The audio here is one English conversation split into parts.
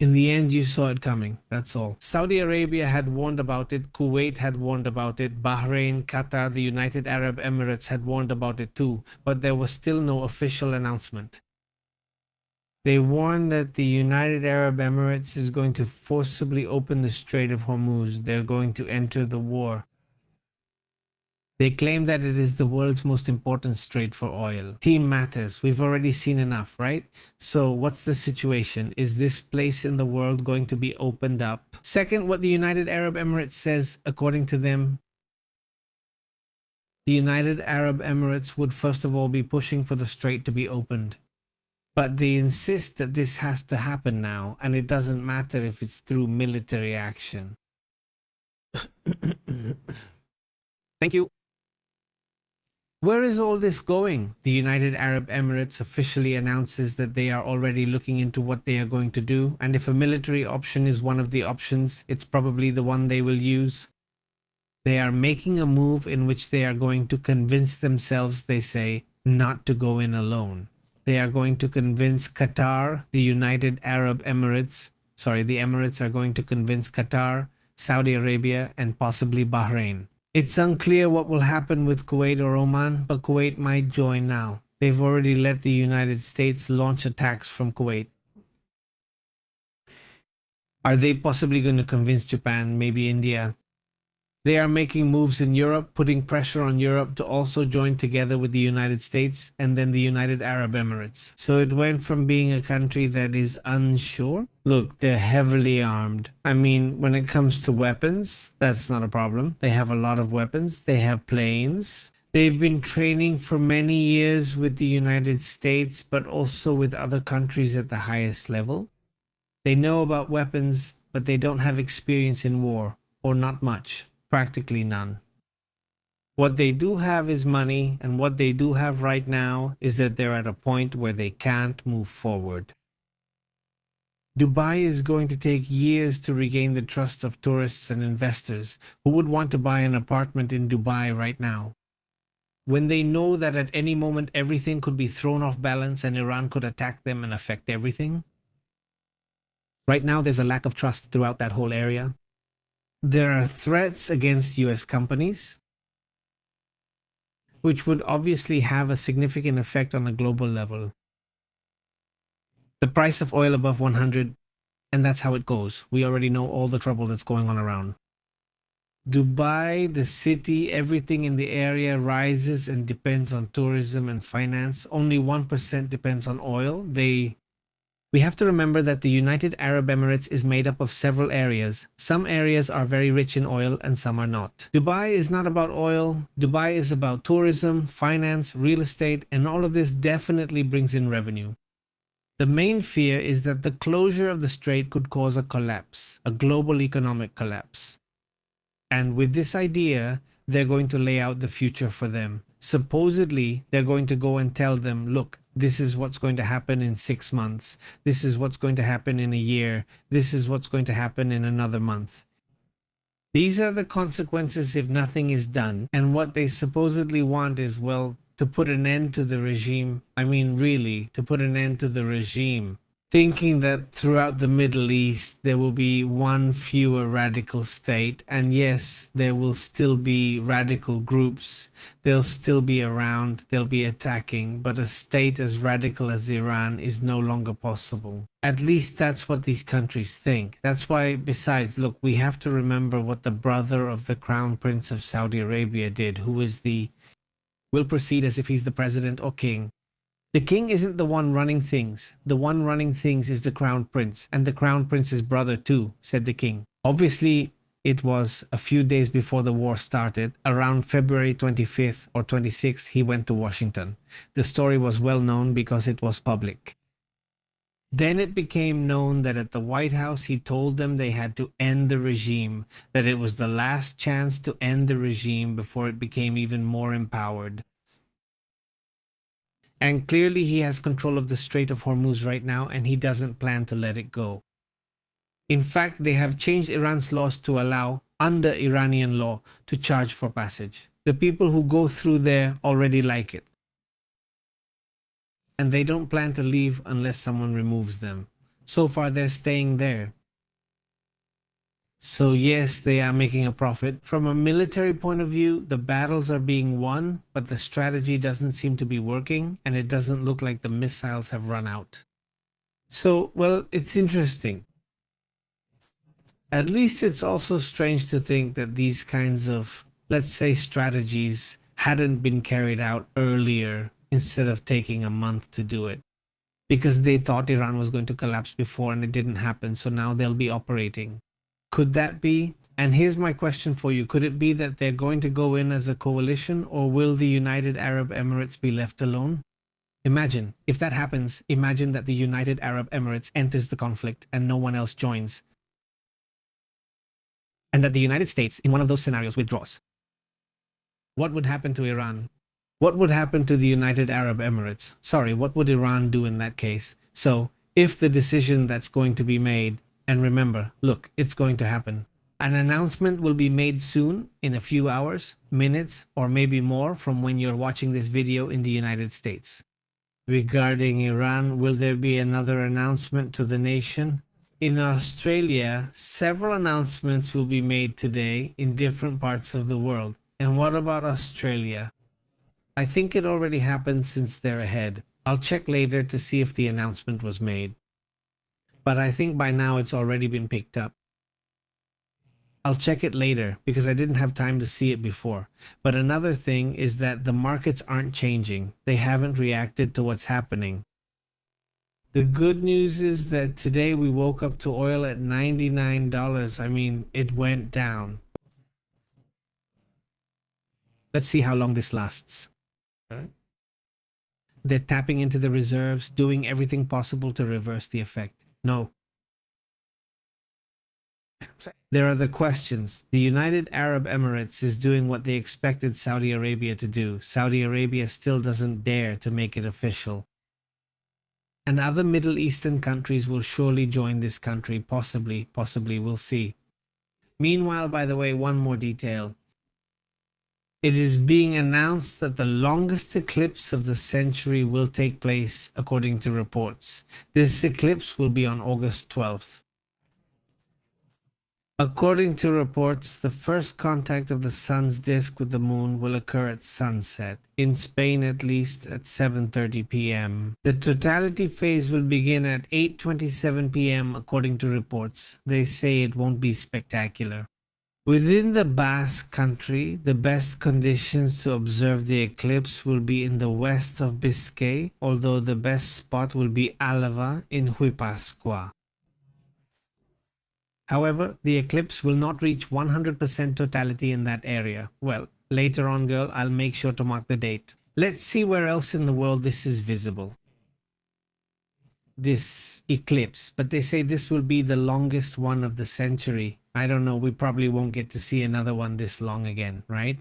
In the end, you saw it coming. That's all. Saudi Arabia had warned about it. Kuwait had warned about it. Bahrain, Qatar, the United Arab Emirates had warned about it too. But there was still no official announcement. They warned that the United Arab Emirates is going to forcibly open the Strait of Hormuz. They're going to enter the war. They claim that it is the world's most important strait for oil. Team matters. We've already seen enough, right? So what's the situation? Is this place in the world going to be opened up? Second, what the United Arab Emirates says, according to them, the United Arab Emirates would first of all be pushing for the strait to be opened. But they insist that this has to happen now, and it doesn't matter if it's through military action. Thank you. Where is all this going? The United Arab Emirates officially announces that they are already looking into what they are going to do, and if a military option is one of the options, it's probably the one they will use. They are making a move in which they are going to convince themselves, they say, not to go in alone. They are going to convince Qatar, the United Arab Emirates, the Emirates are going to convince Qatar, Saudi Arabia, and possibly Bahrain. It's unclear what will happen with Kuwait or Oman, but Kuwait might join now. They've already let the United States launch attacks from Kuwait. Are they possibly going to convince Japan, maybe India? They are making moves in Europe, putting pressure on Europe to also join together with the United States and then the United Arab Emirates. So it went from being a country that is unsure. Look, they're heavily armed. I mean, when it comes to weapons, that's not a problem. They have a lot of weapons. They have planes. They've been training for many years with the United States, but also with other countries at the highest level. They know about weapons, but they don't have experience in war, or not much. Practically none. What they do have is money, and what they do have right now is that they're at a point where they can't move forward. Dubai is going to take years to regain the trust of tourists and investors who would want to buy an apartment in Dubai right now. When they know that at any moment everything could be thrown off balance and Iran could attack them and affect everything. Right now there's a lack of trust throughout that whole area. There are threats against US companies, which would obviously have a significant effect on a global level. The price of oil above 100, and that's how it goes. We already know all the trouble that's going on around. Dubai, the city, everything in the area rises and depends on tourism and finance. Only 1% depends on oil. We have to remember that the United Arab Emirates is made up of several areas. Some areas are very rich in oil and some are not. Dubai is not about oil. Dubai is about tourism, finance, real estate, and all of this definitely brings in revenue. The main fear is that the closure of the strait could cause a collapse, a global economic collapse. And with this idea, they're going to lay out the future for them. Supposedly, they're going to go and tell them, look, this is what's going to happen in 6 months. This is what's going to happen in a year. This is what's going to happen in another month. These are the consequences if nothing is done. And what they supposedly want is, well, to put an end to the regime. I mean, really, to put an end to the regime. Thinking that throughout the Middle East there will be one fewer radical state, and yes, there will still be radical groups, they'll still be around, they'll be attacking, but a state as radical as Iran is no longer possible. At least that's what these countries think. That's why, besides, look, we have to remember what the brother of the Crown Prince of Saudi Arabia did, who is will proceed as if he's the president or king. The king isn't the one running things. The one running things is the crown prince, and the crown prince's brother too, said the king. Obviously, it was a few days before the war started. Around February 25th or 26th, he went to Washington. The story was well known because it was public. Then it became known that at the White House, he told them they had to end the regime, that it was the last chance to end the regime before it became even more empowered. And clearly he has control of the Strait of Hormuz right now, and he doesn't plan to let it go. In fact, they have changed Iran's laws to allow, under Iranian law, to charge for passage. The people who go through there already like it. And they don't plan to leave unless someone removes them. So far, they're staying there. So yes, they are making a profit. From a military point of view, the battles are being won, but the strategy doesn't seem to be working, and it doesn't look like the missiles have run out. So, well, it's interesting. At least it's also strange to think that these kinds of, let's say, strategies hadn't been carried out earlier instead of taking a month to do it. Because they thought Iran was going to collapse before and it didn't happen, so now they'll be operating. Could that be? And here's my question for you. Could it be that they're going to go in as a coalition, or will the United Arab Emirates be left alone? Imagine, if that happens, imagine that the United Arab Emirates enters the conflict and no one else joins. And that the United States, in one of those scenarios, withdraws. What would happen to Iran? What would happen to the United Arab Emirates? Sorry, what would Iran do in that case? So, if the decision that's going to be made, and remember, look, it's going to happen. An announcement will be made soon, in a few hours, minutes, or maybe more from when you're watching this video in the United States. Regarding Iran, will there be another announcement to the nation? In Australia, several announcements will be made today in different parts of the world. And what about Australia? I think it already happened since they're ahead. I'll check later to see if the announcement was made. But I think by now it's already been picked up. I'll check it later because I didn't have time to see it before. But another thing is that the markets aren't changing. They haven't reacted to what's happening. The good news is that today we woke up to oil at $99. I mean, it went down. Let's see how long this lasts. They're tapping into the reserves, doing everything possible to reverse the effect. No. There are the questions. The United Arab Emirates is doing what they expected Saudi Arabia to do. Saudi Arabia still doesn't dare to make it official. And other Middle Eastern countries will surely join this country. Possibly, we'll see. Meanwhile, by the way, one more detail. It is being announced that the longest eclipse of the century will take place, according to reports. This eclipse will be on August 12th. According to reports, the first contact of the sun's disk with the moon will occur at sunset, in Spain at least at 7:30 p.m. The totality phase will begin at 8:27 p.m. according to reports. They say it won't be spectacular. Within the Basque Country, the best conditions to observe the eclipse will be in the west of Biscay, although the best spot will be Álava in Guipúzcoa. However, the eclipse will not reach 100% totality in that area. Well, later on, girl, I'll make sure to mark the date. Let's see where else in the world this is visible. This eclipse, but they say this will be the longest one of the century. I don't know, we probably won't get to see another one this long again, right?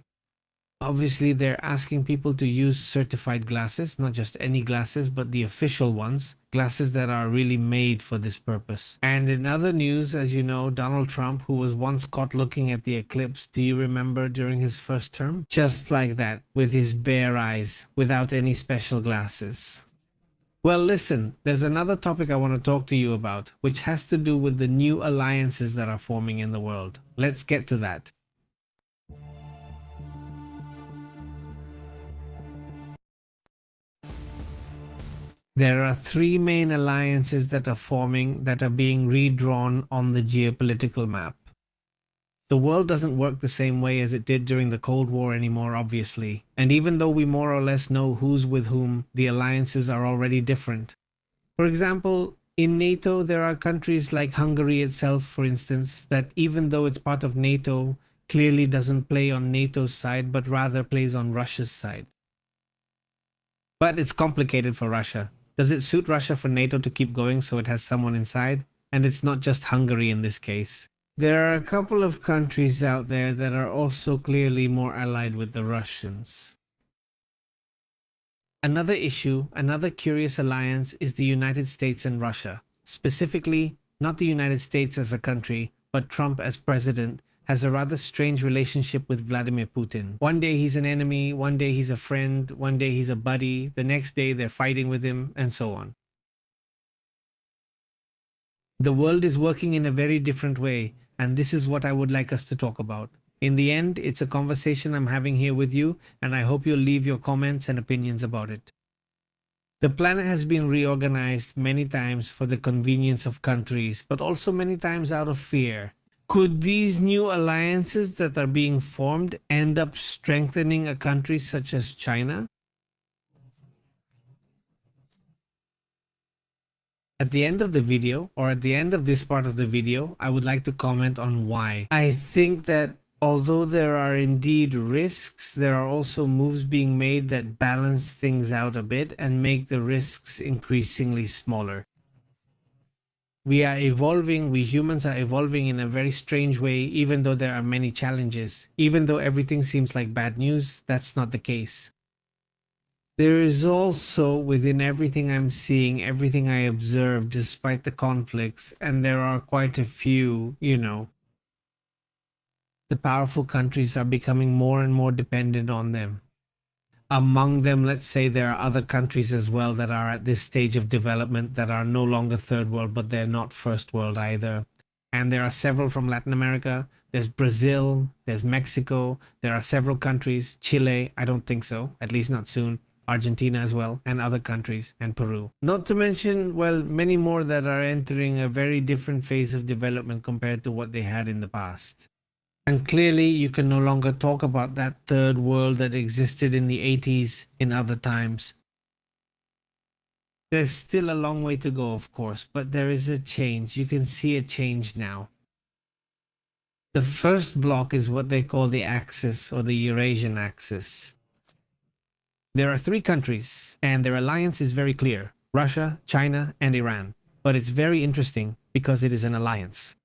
Obviously, they're asking people to use certified glasses, not just any glasses, but the official ones, glasses that are really made for this purpose. And in other news, as you know, Donald Trump, who was once caught looking at the eclipse, do you remember during his first term? Just like that, with his bare eyes, without any special glasses. Well, listen, there's another topic I want to talk to you about, which has to do with the new alliances that are forming in the world. Let's get to that. There are three main alliances that are forming that are being redrawn on the geopolitical map. The world doesn't work the same way as it did during the Cold War anymore, obviously. And even though we more or less know who's with whom, the alliances are already different. For example, in NATO, there are countries like Hungary itself, for instance, that even though it's part of NATO, clearly doesn't play on NATO's side, but rather plays on Russia's side. But it's complicated for Russia. Does it suit Russia for NATO to keep going so it has someone inside? And it's not just Hungary in this case. There are a couple of countries out there that are also clearly more allied with the Russians. Another issue, another curious alliance is the United States and Russia. Specifically, not the United States as a country, but Trump as president has a rather strange relationship with Vladimir Putin. One day he's an enemy, one day he's a friend, one day he's a buddy, the next day they're fighting with him, and so on. The world is working in a very different way, and this is what I would like us to talk about. In the end, it's a conversation I'm having here with you, and I hope you'll leave your comments and opinions about it. The planet has been reorganized many times for the convenience of countries, but also many times out of fear. Could these new alliances that are being formed end up strengthening a country such as China? At the end of the video, or at the end of this part of the video, I would like to comment on why. I think that although there are indeed risks, there are also moves being made that balance things out a bit and make the risks increasingly smaller. We are evolving, we humans are evolving in a very strange way, even though there are many challenges. Even though everything seems like bad news, that's not the case. There is also, within everything I'm seeing, everything I observe, despite the conflicts, and there are quite a few, the powerful countries are becoming more and more dependent on them. Among them, let's say there are other countries as well that are at this stage of development that are no longer third world, but they're not first world either. And there are several from Latin America. There's Brazil, there's Mexico, there are several countries. Chile, I don't think so, at least not soon. Argentina as well, and other countries, and Peru. Not to mention, well, many more that are entering a very different phase of development compared to what they had in the past. And clearly, you can no longer talk about that third world that existed in the 80s in other times. There's still a long way to go, of course, but there is a change. You can see a change now. The first block is what they call the Axis, or the Eurasian Axis. There are three countries, and their alliance is very clear: Russia, China, and Iran. But it's very interesting because it is an alliance.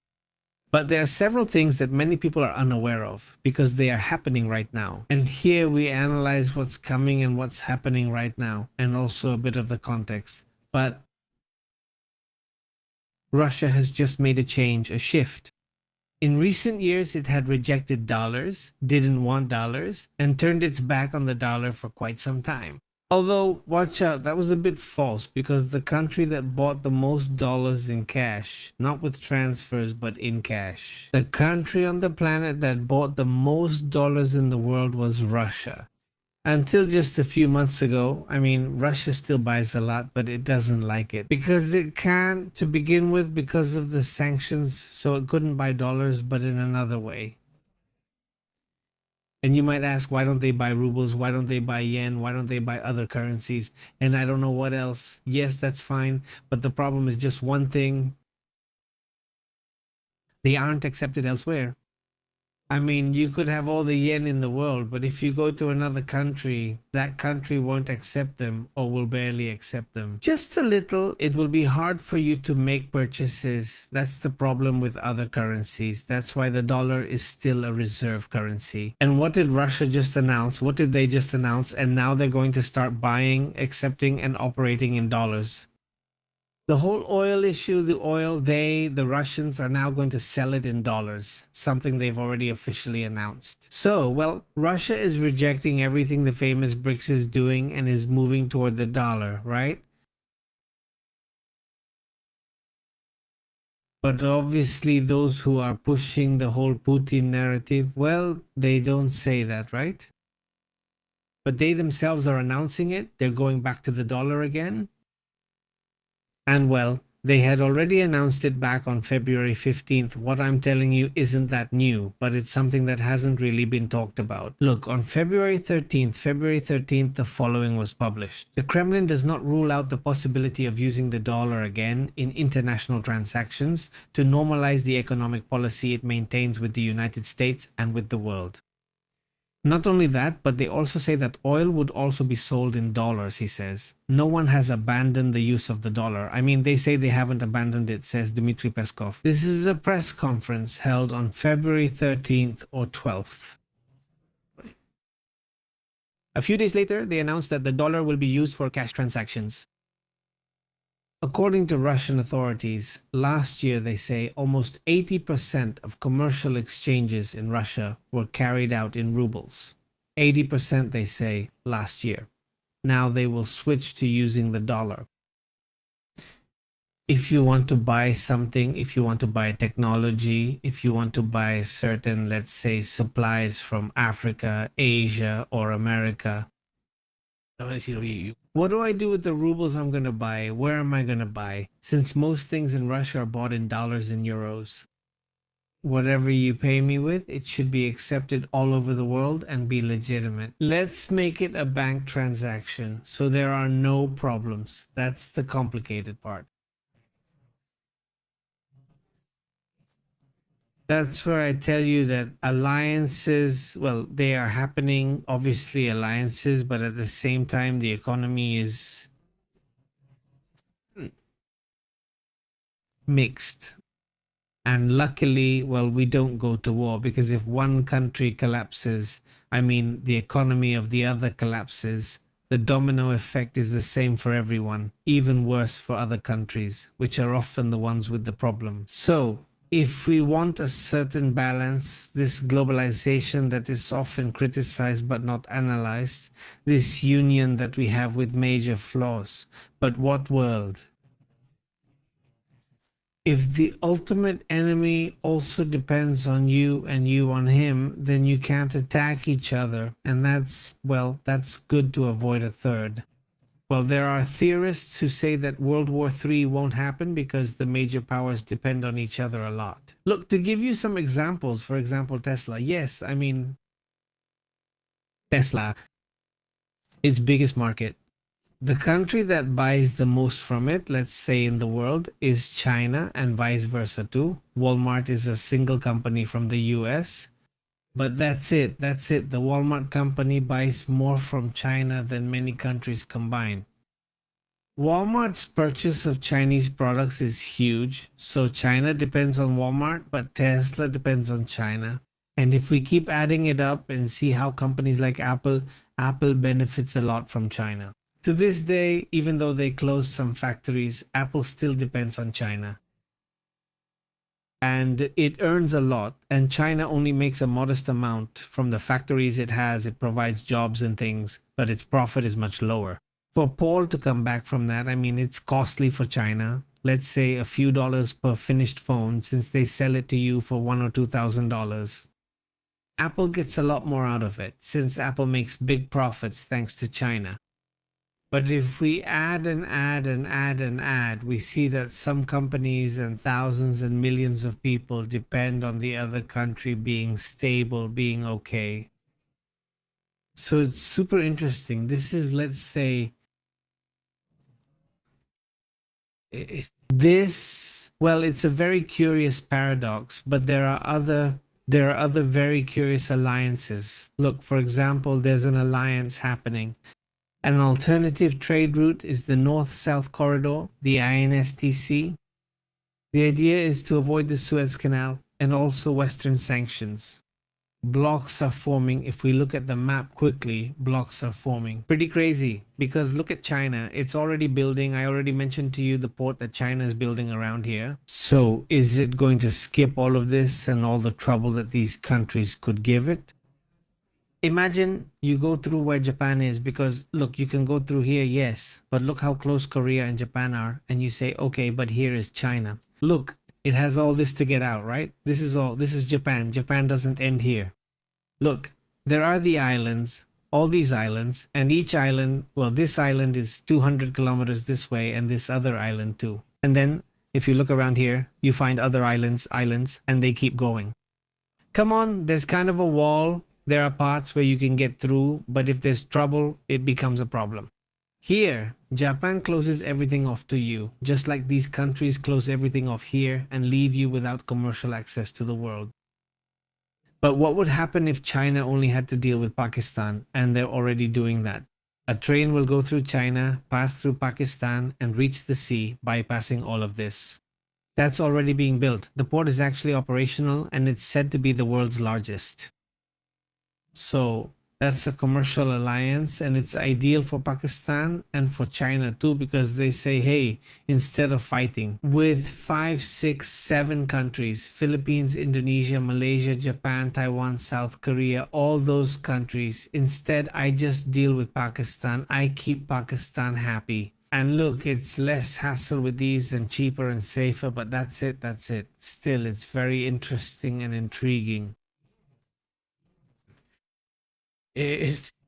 But there are several things that many people are unaware of because they are happening right now. And here we analyze what's coming and what's happening right now, and also a bit of the context. But Russia has just made a change, a shift. In recent years, it had rejected dollars, didn't want dollars, and turned its back on the dollar for quite some time. Although, watch out, that was a bit false because the country that bought the most dollars in cash, not with transfers but in cash, the country on the planet that bought the most dollars in the world was Russia. Until just a few months ago, I mean, Russia still buys a lot, but it doesn't like it because it can't to begin with because of the sanctions, so it couldn't buy dollars, but in another way. And you might ask, why don't they buy rubles? Why don't they buy yen? Why don't they buy other currencies? And I don't know what else. Yes, that's fine. But the problem is just one thing. They aren't accepted elsewhere. I mean, you could have all the yen in the world, but if you go to another country, that country won't accept them or will barely accept them. Just a little, it will be hard for you to make purchases. That's the problem with other currencies. That's why the dollar is still a reserve currency. And what did Russia just announce? What did they just announce? And now they're going to start buying, accepting, and operating in dollars. The whole oil issue, the Russians are now going to sell it in dollars, something they've already officially announced. So, well, Russia is rejecting everything the famous BRICS is doing and is moving toward the dollar, right? But obviously those who are pushing the whole Putin narrative, well, they don't say that, right? But they themselves are announcing it. They're going back to the dollar again. And well, they had already announced it back on February 15th. What I'm telling you isn't that new, but it's something that hasn't really been talked about. Look, on February 13th, the following was published. The Kremlin does not rule out the possibility of using the dollar again in international transactions to normalize the economic policy it maintains with the United States and with the world. Not only that, but they also say that oil would also be sold in dollars, he says. No one has abandoned the use of the dollar. I mean, they say they haven't abandoned it, says Dmitry Peskov. This is a press conference held on February 13th or 12th. A few days later, they announced that the dollar will be used for cash transactions. According to Russian authorities, last year they say almost 80% of commercial exchanges in Russia were carried out in rubles. 80% they say last year. Now they will switch to using the dollar. If you want to buy something, if you want to buy technology, if you want to buy certain, let's say, supplies from Africa, Asia, or America, what do I do with the rubles I'm going to buy? Where am I going to buy? Since most things in Russia are bought in dollars and euros, whatever you pay me with, it should be accepted all over the world and be legitimate. Let's make it a bank transaction so there are no problems. That's the complicated part. That's where I tell you that alliances, well, they are happening, obviously, alliances, but at the same time, the economy is mixed. And luckily, well, we don't go to war because if one country collapses, I mean, the economy of the other collapses, the domino effect is the same for everyone, even worse for other countries, which are often the ones with the problem. So, if we want a certain balance, this globalization that is often criticized but not analyzed, this union that we have with major flaws, but what world? If the ultimate enemy also depends on you and you on him, then you can't attack each other. And that's, well, that's good to avoid a third. Well, there are theorists who say that World War III won't happen because the major powers depend on each other a lot. Look, to give you some examples, for example, Tesla. Yes, I mean, Tesla, its biggest market. The country that buys the most from it, let's say in the world, is China and vice versa too. Walmart is a single company from the US. But that's it. That's it. The Walmart company buys more from China than many countries combined. Walmart's purchase of Chinese products is huge. So China depends on Walmart, but Tesla depends on China. And if we keep adding it up and see how companies like Apple benefits a lot from China. To this day, even though they closed some factories, Apple still depends on China. And it earns a lot, and China only makes a modest amount from the factories it has. It provides jobs and things, but its profit is much lower. For Paul to come back from that, I mean, it's costly for China. Let's say a few dollars per finished phone since they sell it to you for $1,000 or $2,000. Apple gets a lot more out of it since Apple makes big profits thanks to China. But if we add and add and add and add, we see that some companies and thousands and millions of people depend on the other country being stable, being okay. So it's super interesting. This is, let's say, well, it's a very curious paradox, but there are other very curious alliances. Look, for example, there's an alliance happening. An alternative trade route is the North-South Corridor, the INSTC. The idea is to avoid the Suez Canal and also Western sanctions. Blocs are forming. If we look at the map quickly, blocs are forming. Pretty crazy because look at China. It's already building. I already mentioned to you the port that China is building around here. So is it going to skip all of this and all the trouble that these countries could give it? Imagine you go through where Japan is because look, you can go through here, yes, but look how close Korea and Japan are, and you say, okay, but here is China. Look, it has all this to get out, right? This is Japan. Japan doesn't end here. Look, there are the islands, all these islands, and each island, well, this island is 200 kilometers this way, and this other island too. And then if you look around here, you find other islands, and they keep going. Come on, there's kind of a wall. There are parts where you can get through, but if there's trouble, it becomes a problem. Here, Japan closes everything off to you, just like these countries close everything off here and leave you without commercial access to the world. But what would happen if China only had to deal with Pakistan, and they're already doing that? A train will go through China, pass through Pakistan, and reach the sea, bypassing all of this. That's already being built. The port is actually operational, and it's said to be the world's largest. So that's a commercial alliance, and it's ideal for Pakistan and for China too, because they say, hey, instead of fighting with 5, 6, 7 countries, Philippines, Indonesia, Malaysia, Japan, Taiwan, South Korea, all those countries, instead I just deal with Pakistan. I keep Pakistan happy. And look, it's less hassle with these and cheaper and safer, but that's it, that's it. Still, it's very interesting and intriguing.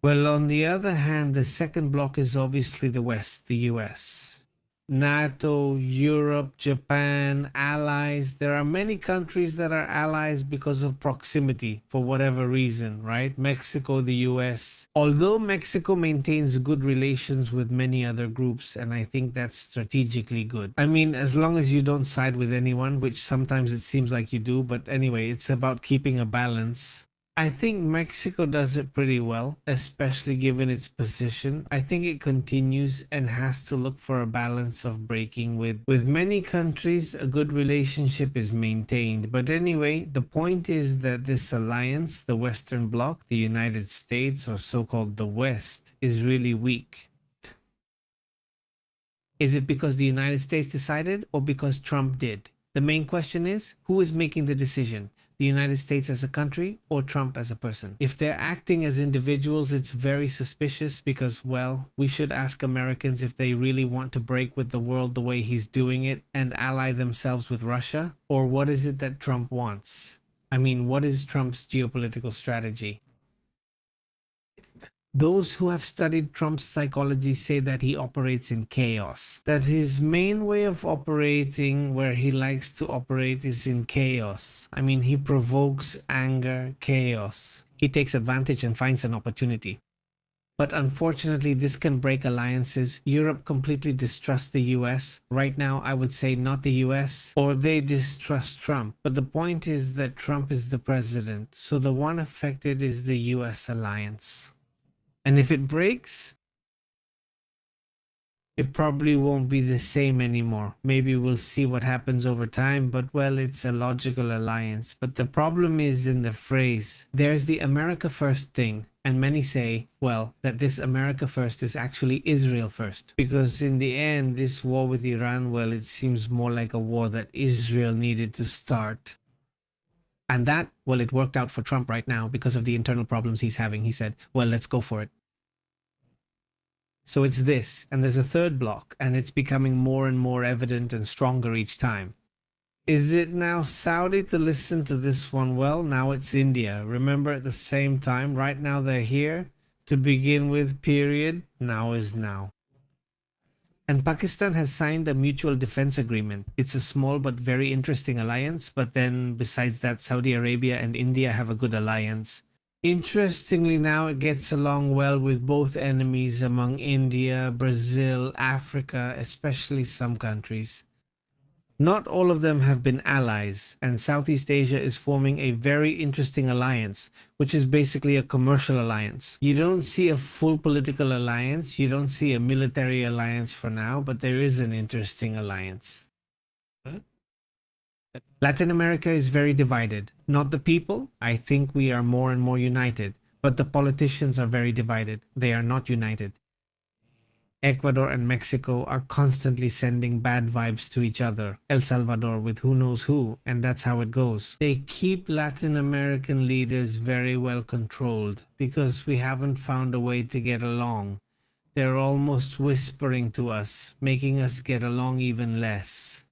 Well, on the other hand, the second block is obviously the West, the US. NATO, Europe, Japan, allies. There are many countries that are allies because of proximity for whatever reason, right? Mexico, the US. Although Mexico maintains good relations with many other groups, and I think that's strategically good. I mean, as long as you don't side with anyone, which sometimes it seems like you do, but anyway, it's about keeping a balance. I think Mexico does it pretty well, especially given its position. I think it continues and has to look for a balance of breaking with many countries. A good relationship is maintained. But anyway, the point is that this alliance, the Western Bloc, the United States, or so-called the West, is really weak. Is it because the United States decided or because Trump did? The main question is, who is making the decision? The United States as a country or Trump as a person? If they're acting as individuals, it's very suspicious because, well, we should ask Americans if they really want to break with the world the way he's doing it and ally themselves with Russia, or what is it that Trump wants? I mean, what is Trump's geopolitical strategy? Those who have studied Trump's psychology say that he operates in chaos. That his main way of operating, where he likes to operate, is in chaos. I mean, he provokes anger, chaos. He takes advantage and finds an opportunity. But unfortunately, this can break alliances. Europe completely distrusts the US. Right now, I would say not the US, or they distrust Trump. But the point is that Trump is the president, so the one affected is the US alliance. And if it breaks, it probably won't be the same anymore. Maybe we'll see what happens over time, but well, it's a logical alliance. But the problem is in the phrase. There's the America First thing, and many say, well, that this America First is actually Israel First. Because in the end, this war with Iran, well, it seems more like a war that Israel needed to start. And that, well, it worked out for Trump right now because of the internal problems he's having. He said, well, let's go for it. So it's this, and there's a third block, and it's becoming more and more evident and stronger each time. Is it now Saudi to listen to this one? Well, now it's India. Remember, at the same time, right now they're here. To begin with, period. Now is now. And Pakistan has signed a mutual defense agreement. It's a small but very interesting alliance, but then besides that, Saudi Arabia and India have a good alliance. Interestingly, now it gets along well with both enemies among India, Brazil, Africa, especially some countries. Not all of them have been allies, and Southeast Asia is forming a very interesting alliance, which is basically a commercial alliance. You don't see a full political alliance, you don't see a military alliance for now, but there is an interesting alliance. Latin America is very divided. Not the people. I think we are more and more united. But the politicians are very divided. They are not united. Ecuador and Mexico are constantly sending bad vibes to each other. El Salvador with who knows who, and that's how it goes. They keep Latin American leaders very well controlled because we haven't found a way to get along. They're almost whispering to us, making us get along even less.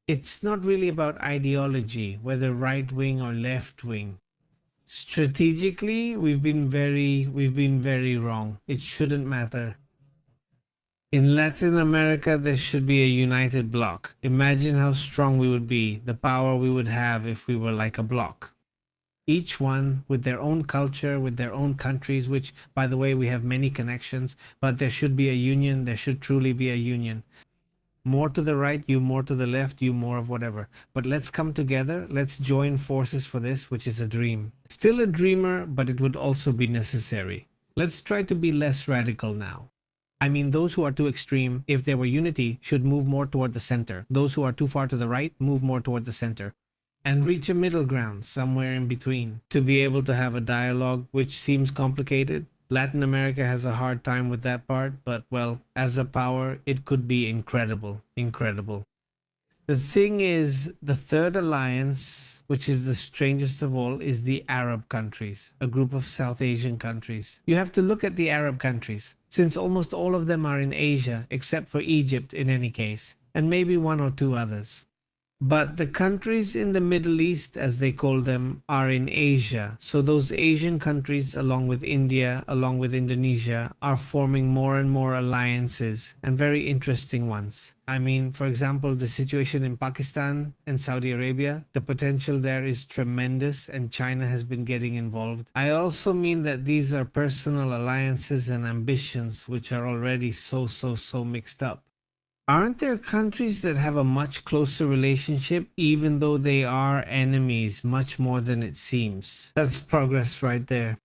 It's not really about ideology, whether right wing or left wing. Strategically, we've been very wrong. It shouldn't matter. In Latin America, there should be a united bloc. Imagine how strong we would be, the power we would have if we were like a bloc. Each one with their own culture, with their own countries, which, by the way, we have many connections, but there should be a union. There should truly be a union. More to the right, you more to the left, you more of whatever. But let's come together. Let's join forces for this, which is a dream. Still a dreamer, but it would also be necessary. Let's try to be less radical now. I mean, those who are too extreme, if there were unity, should move more toward the center. Those who are too far to the right, move more toward the center. And reach a middle ground, somewhere in between, to be able to have a dialogue, which seems complicated. Latin America has a hard time with that part, but well, as a power, it could be incredible, incredible. The thing is, the third alliance, which is the strangest of all, is the Arab countries, a group of South Asian countries. You have to look at the Arab countries, since almost all of them are in Asia, except for Egypt in any case, and maybe one or two others. But the countries in the Middle East, as they call them, are in Asia. So those Asian countries, along with India, along with Indonesia, are forming more and more alliances, and very interesting ones. I mean, for example, the situation in Pakistan and Saudi Arabia, the potential there is tremendous, and China has been getting involved. I also mean that these are personal alliances and ambitions which are already so mixed up. Aren't there countries that have a much closer relationship, even though they are enemies, much more than it seems? That's progress right there.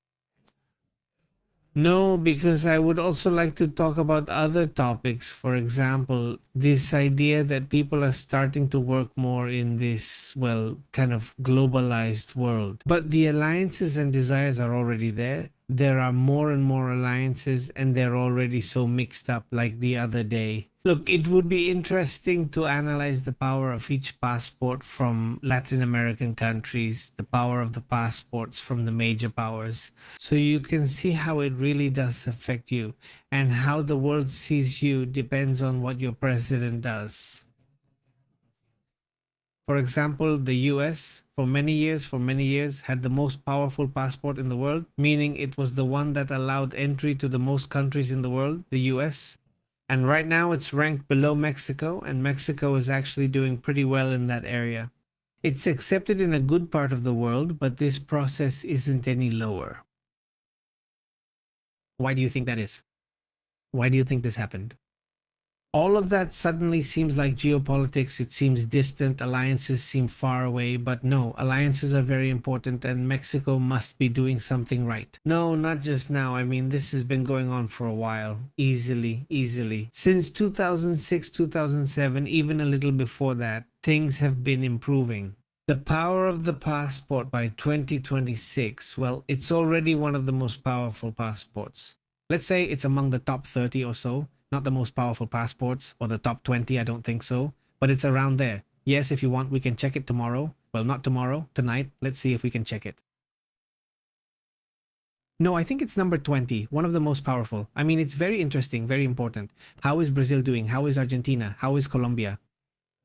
No, because I would also like to talk about other topics. For example, this idea that people are starting to work more in this, well, kind of globalized world. But the alliances and desires are already there. There are more and more alliances, and they're already so mixed up, like the other day. Look, it would be interesting to analyze the power of each passport from Latin American countries, the power of the passports from the major powers, so you can see how it really does affect you, and how the world sees you depends on what your president does. For example, the US, for many years, had the most powerful passport in the world, meaning it was the one that allowed entry to the most countries in the world, the US. And right now it's ranked below Mexico, and Mexico is actually doing pretty well in that area. It's accepted in a good part of the world, but this process isn't any lower. Why do you think that is? Why do you think this happened? All of that suddenly seems like geopolitics. It seems distant, alliances seem far away, but no, alliances are very important, and Mexico must be doing something right. No, not just now. I mean, this has been going on for a while. Easily. Since 2006, 2007, even a little before that, things have been improving. The power of the passport by 2026, well, it's already one of the most powerful passports. Let's say it's among the top 30 or so. Not the most powerful passports, or the top 20, I don't think so. But it's around there. Yes, if you want, we can check it tomorrow. Well, not tomorrow, tonight. Let's see if we can check it. No, I think it's number 20, one of the most powerful. I mean, it's very interesting, very important. How is Brazil doing? How is Argentina? How is Colombia?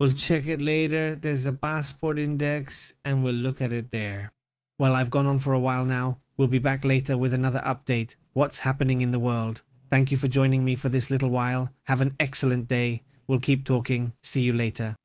We'll check it later. There's a passport index, and we'll look at it there. Well, I've gone on for a while now. We'll be back later with another update. What's happening in the world? Thank you for joining me for this little while. Have an excellent day. We'll keep talking. See you later.